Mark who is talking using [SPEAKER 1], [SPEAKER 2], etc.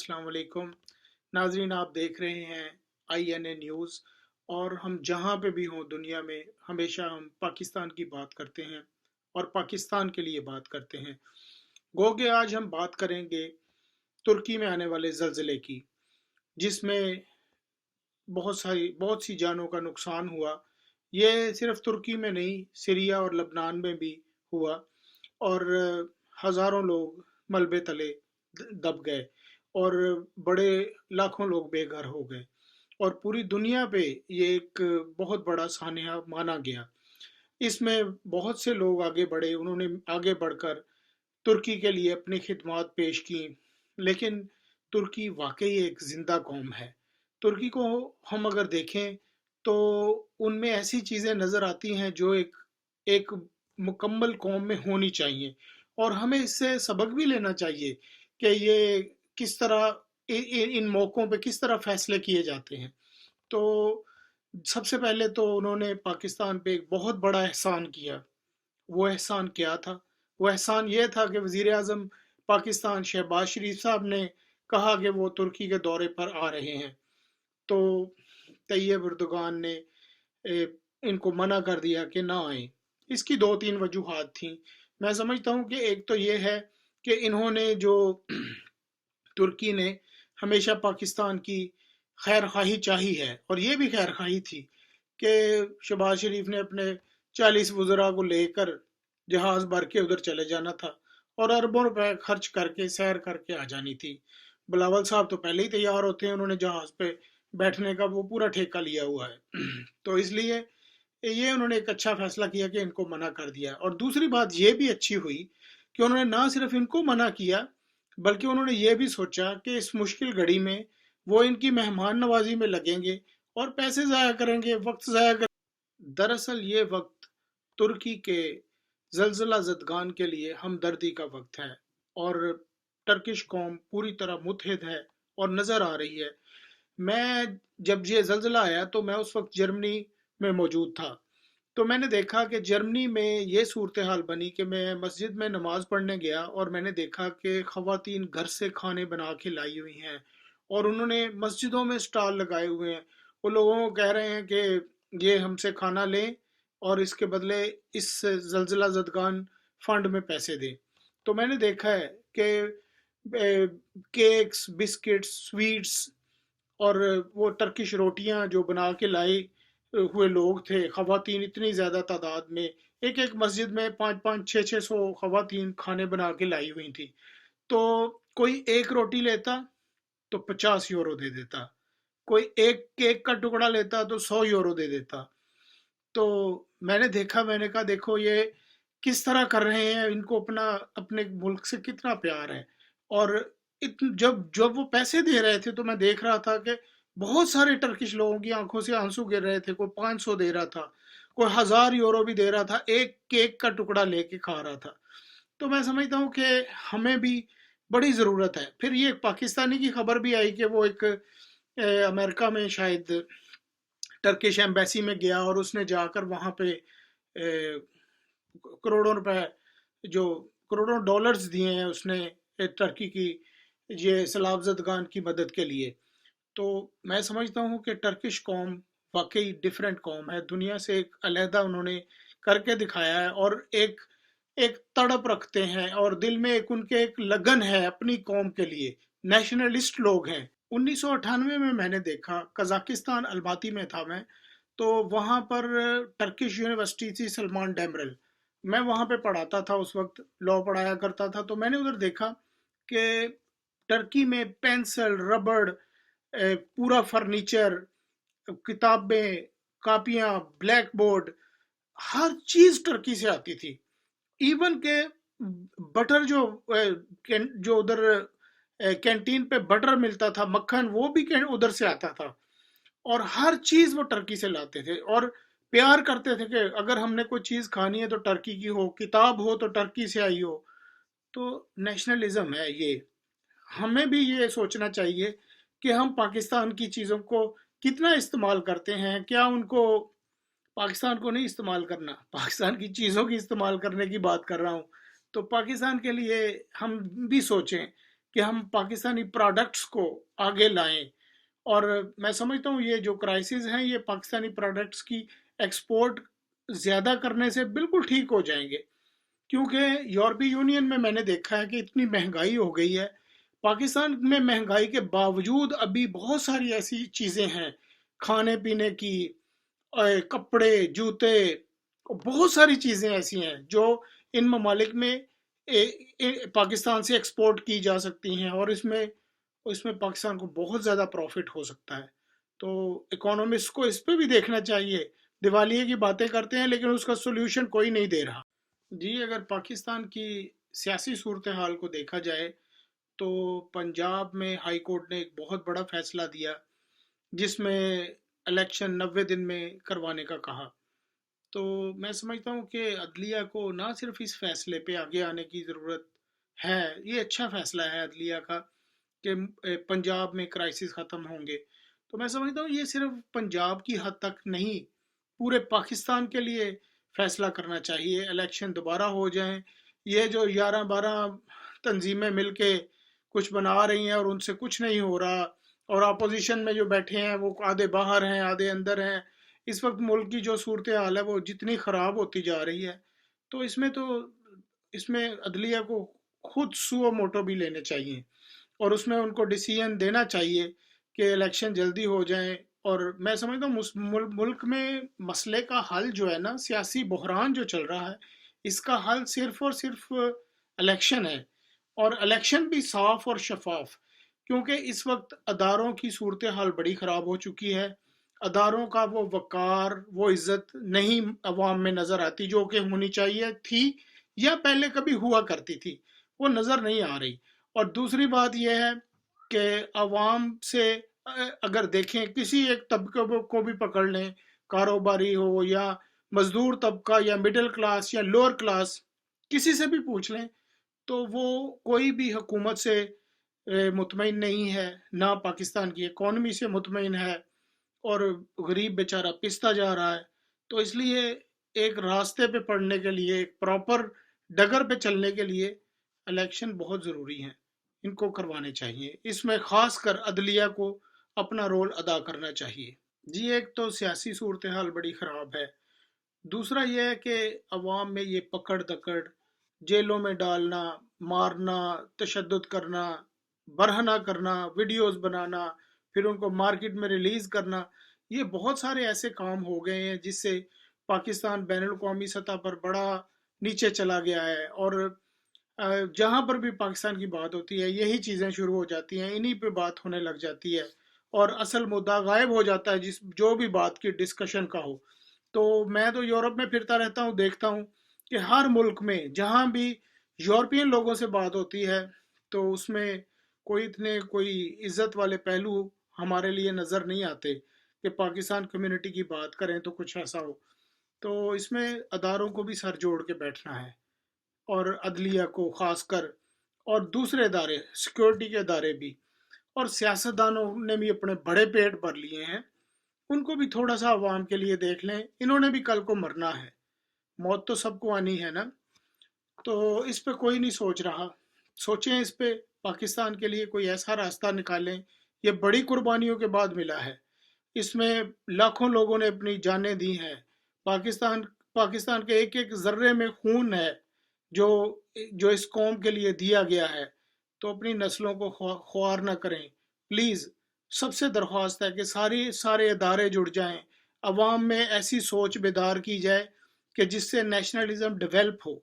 [SPEAKER 1] अस्सलाम वालेकुम नाजरीन, आप देख रहे हैं INA न्यूज़। और हम जहाँ पे भी हों दुनिया में, हमेशा हम पाकिस्तान की बात करते हैं और पाकिस्तान के लिए बात करते हैं। गो के आज हम बात करेंगे तुर्की में आने वाले ज़लज़ले की, जिसमें बहुत सी जानों का नुकसान हुआ। ये सिर्फ तुर्की में नहीं, सीरिया और लबनान में भी हुआ। और हज़ारों लोग मलबे तले दब गए और बड़े लाखों लोग बेघर हो गए। और पूरी दुनिया पे ये एक बहुत बड़ा सान्या माना गया। इसमें बहुत से लोग आगे बढ़े, उन्होंने आगे बढ़कर तुर्की के लिए अपनी खिदमत पेश की। लेकिन तुर्की वाकई एक जिंदा कौम है। तुर्की को हम अगर देखें तो उनमें ऐसी चीज़ें नज़र आती हैं जो एक एक मुकम्मल कौम में होनी चाहिए। और हमें इससे सबक भी लेना चाहिए कि ये किस तरह इन मौक़ों पे किस तरह फैसले किए जाते हैं। तो सबसे पहले तो उन्होंने पाकिस्तान पे एक बहुत बड़ा एहसान किया। वो एहसान क्या था? वो एहसान ये था कि वज़ीर आज़म पाकिस्तान शहबाज शरीफ साहब ने कहा कि वो तुर्की के दौरे पर आ रहे हैं। तो तैयब एर्दोगान ने इनको मना कर दिया कि ना आए। इसकी दो तीन वजूहात थी। मैं समझता हूँ कि एक तो ये है कि इन्होंने जो तुर्की ने हमेशा पाकिस्तान की खैर खाही चाही है, और ये भी खैर खाही थी कि शहबाज शरीफ ने अपने 40 वज़रा को लेकर जहाज़ भर के उधर चले जाना था और अरबों रुपए खर्च करके सैर करके आ जानी थी। बिलावल साहब तो पहले ही तैयार होते हैं, उन्होंने जहाज़ पे बैठने का वो पूरा ठेका लिया हुआ है। तो इसलिए ये उन्होंने एक अच्छा फैसला किया कि इनको मना कर दिया। और दूसरी बात ये भी अच्छी हुई कि उन्होंने ना सिर्फ इनको मना किया, बल्कि उन्होंने ये भी सोचा कि इस मुश्किल घड़ी में वो इनकी मेहमान नवाजी में लगेंगे और पैसे ज़ाया करेंगे, वक्त ज़ाया करेंगे। दरअसल ये वक्त तुर्की के ज़लज़ला ज़दगान के लिए हमदर्दी का वक्त है। और टर्किश कौम पूरी तरह मुत्तहिद है और नज़र आ रही है। मैं जब ये ज़लज़ला आया तो मैं उस वक्त जर्मनी में मौजूद था। तो मैंने देखा कि जर्मनी में ये सूरत हाल बनी कि मैं मस्जिद में नमाज पढ़ने गया और मैंने देखा कि ख़वातीन घर से खाने बना के लाई हुई हैं और उन्होंने मस्जिदों में स्टॉल लगाए हुए हैं। वो लोगों को कह रहे हैं कि ये हमसे खाना लें और इसके बदले इस ज़लज़ला ज़दगान फंड में पैसे दें। तो मैंने देखा है कि केक्स, बिस्किट्स, स्वीट्स और वो टर्किश रोटियां जो बना के लाए हुए लोग थे, ख़वातीन इतनी ज़्यादा तादाद में, एक एक मस्जिद में 5-5, 600 ख़वातीन खाने बना के लाई हुई थी। तो कोई एक रोटी लेता तो 50 यूरो दे देता, कोई एक केक का टुकड़ा लेता तो 100 यूरो दे देता। तो मैंने देखा, मैंने कहा देखो ये किस तरह कर रहे हैं, इनको अपना अपने मुल्क से कितना प्यार है। और जब जब वो पैसे दे रहे थे तो मैं देख रहा था कि बहुत सारे टर्किश लोगों की आंखों से आंसू गिर रहे थे। कोई 500 दे रहा था, कोई 1000 यूरो भी दे रहा था, एक केक का टुकड़ा लेके खा रहा था। तो मैं समझता हूँ कि हमें भी बड़ी ज़रूरत है। फिर ये एक पाकिस्तानी की खबर भी आई कि वो एक अमेरिका में शायद टर्किश एम्बेसी में गया और उसने जाकर वहाँ पे करोड़ों रुपए, जो करोड़ों डॉलर्स दिए हैं उसने टर्की की ये सैलाब ज़दगान की मदद के लिए। तो मैं समझता हूँ कि टर्किश कौम वाकई डिफरेंट कौम है, दुनिया से एक अलहदा उन्होंने करके दिखाया है। और एक एक तड़प रखते हैं और दिल में एक उनके एक लगन है अपनी कौम के लिए। नेशनलिस्ट लोग हैं। 1998 में मैंने देखा, कजाकिस्तान अलमाती में था मैं, तो वहाँ पर टर्किश यूनिवर्सिटी थी सलमान डेमरल। मैं वहाँ पे पढ़ाता था, उस वक्त लॉ पढ़ाया करता था। तो मैंने उधर देखा कि टर्की में पेंसिल, रबड़, पूरा फर्नीचर, किताबें, कापियाँ, ब्लैक बोर्ड, हर चीज़ टर्की से आती थी। इवन के बटर जो उधर कैंटीन पे बटर मिलता था, मक्खन, वो भी उधर से आता था। और हर चीज़ वो टर्की से लाते थे और प्यार करते थे कि अगर हमने कोई चीज़ खानी है तो टर्की की हो, किताब हो तो टर्की से आई हो। तो नेशनलिज्म है ये। हमें भी ये सोचना चाहिए कि हम पाकिस्तान की चीज़ों को कितना इस्तेमाल करते हैं। क्या उनको, पाकिस्तान को नहीं इस्तेमाल करना, पाकिस्तान की चीज़ों की इस्तेमाल करने की बात कर रहा हूँ। तो पाकिस्तान के लिए हम भी सोचें कि हम पाकिस्तानी प्रोडक्ट्स को आगे लाएं। और मैं समझता हूँ ये जो क्राइसिस हैं ये पाकिस्तानी प्रोडक्ट्स की एक्सपोर्ट ज़्यादा करने से बिल्कुल ठीक हो जाएंगे, क्योंकि यूरोपीय यूनियन में मैंने देखा है कि इतनी महंगाई हो गई है। पाकिस्तान में महंगाई के बावजूद अभी बहुत सारी ऐसी चीज़ें हैं, खाने पीने की, कपड़े, जूते, बहुत सारी चीज़ें ऐसी हैं जो इन ममालिक में पाकिस्तान से एक्सपोर्ट की जा सकती हैं, और इसमें इसमें पाकिस्तान को बहुत ज़्यादा प्रॉफिट हो सकता है। तो इकोनॉमिस्ट को इस पे भी देखना चाहिए। दिवालिये की बातें करते हैं लेकिन उसका सोल्यूशन कोई नहीं दे रहा। जी, अगर पाकिस्तान की सियासी सूरत हाल को देखा जाए तो पंजाब में हाई कोर्ट ने एक बहुत बड़ा फैसला दिया, जिसमें इलेक्शन 90 दिन में करवाने का कहा। तो मैं समझता हूँ कि अदलिया को ना सिर्फ इस फैसले पे आगे आने की ज़रूरत है, ये अच्छा फैसला है अदलिया का कि पंजाब में क्राइसिस ख़त्म होंगे। तो मैं समझता हूँ ये सिर्फ पंजाब की हद तक नहीं, पूरे पाकिस्तान के लिए फैसला करना चाहिए, इलेक्शन दोबारा हो जाएं। ये जो 11-12 तंजीमें मिलके कुछ बना रही हैं और उनसे कुछ नहीं हो रहा, और अपोजिशन में जो बैठे हैं वो आधे बाहर हैं आधे अंदर हैं। इस वक्त मुल्क की जो सूरत हाल है वो जितनी ख़राब होती जा रही है, तो इसमें अदलिया को खुद सुओ मोटो भी लेने चाहिए, और उसमें उनको डिसीजन देना चाहिए कि इलेक्शन जल्दी हो जाए। और मैं समझता हूँ मुल्क में मसले का हल जो है ना, सियासी बहरान जो चल रहा है, इसका हल सिर्फ और सिर्फ इलेक्शन है, और इलेक्शन भी साफ और शफाफ। क्योंकि इस वक्त अदारों की सूरत हाल बड़ी ख़राब हो चुकी है, अदारों का वो वक़ार, वो इज़्ज़त नहीं अवाम में नज़र आती जो कि होनी चाहिए थी, या पहले कभी हुआ करती थी, वो नज़र नहीं आ रही। और दूसरी बात यह है कि अवाम से अगर देखें, किसी एक तबके को भी पकड़ लें, कारोबारी हो या मजदूर तबका या मिडिल क्लास या लोअर क्लास, किसी से भी पूछ लें तो वो कोई भी हुकूमत से मुतमईन नहीं है, ना पाकिस्तान की इकॉनमी से मुतमईन है, और गरीब बेचारा पिसता जा रहा है। तो इसलिए एक रास्ते पे पड़ने के लिए, एक प्रॉपर डगर पे चलने के लिए इलेक्शन बहुत ज़रूरी हैं, इनको करवाने चाहिए। इसमें ख़ास कर अदलिया को अपना रोल अदा करना चाहिए। जी, एक तो सियासी सूरत हाल बड़ी ख़राब है, दूसरा यह है कि अवाम में ये पकड़ दकड़, जेलों में डालना, मारना, तशद्दुद करना, बरहना करना, वीडियोस बनाना, फिर उनको मार्केट में रिलीज़ करना, ये बहुत सारे ऐसे काम हो गए हैं जिससे पाकिस्तान बैनुल-अक़वामी सतह पर बड़ा नीचे चला गया है। और जहाँ पर भी पाकिस्तान की बात होती है यही चीज़ें शुरू हो जाती हैं, इन्हीं पे बात होने लग जाती है, और असल मुद्दा गायब हो जाता है जिस जो भी बात की डिस्कशन का हो। तो मैं तो यूरोप में फिरता रहता हूँ, देखता हूँ कि हर मुल्क में जहाँ भी यूरोपियन लोगों से बात होती है तो उसमें कोई इज्जत वाले पहलू हमारे लिए नज़र नहीं आते कि पाकिस्तान कम्युनिटी की बात करें तो कुछ ऐसा हो। तो इसमें अदारों को भी सर जोड़ के बैठना है, और अदलिया को ख़ास कर, और दूसरे अदारे, सिक्योरिटी के अदारे भी, और सियासतदानों ने भी अपने बड़े पेट भर लिए हैं, उनको भी थोड़ा सा आवाम के लिए देख लें। इन्होंने भी कल को मरना है, मौत तो सबको आनी है ना। तो इस पे कोई नहीं सोच रहा, सोचें इस पे, पाकिस्तान के लिए कोई ऐसा रास्ता निकालें। ये बड़ी कुर्बानियों के बाद मिला है, इसमें लाखों लोगों ने अपनी जानें दी हैं। पाकिस्तान पाकिस्तान के एक एक ज़र्रे में खून है जो जो इस कौम के लिए दिया गया है। तो अपनी नस्लों को ख्वार ना करें प्लीज़। सबसे दरख्वास्त है कि सारे अदारे जुड़ जाएं, अवाम में ऐसी सोच बेदार की जाए कि जिससे नेशनलिज्म डेवलप हो।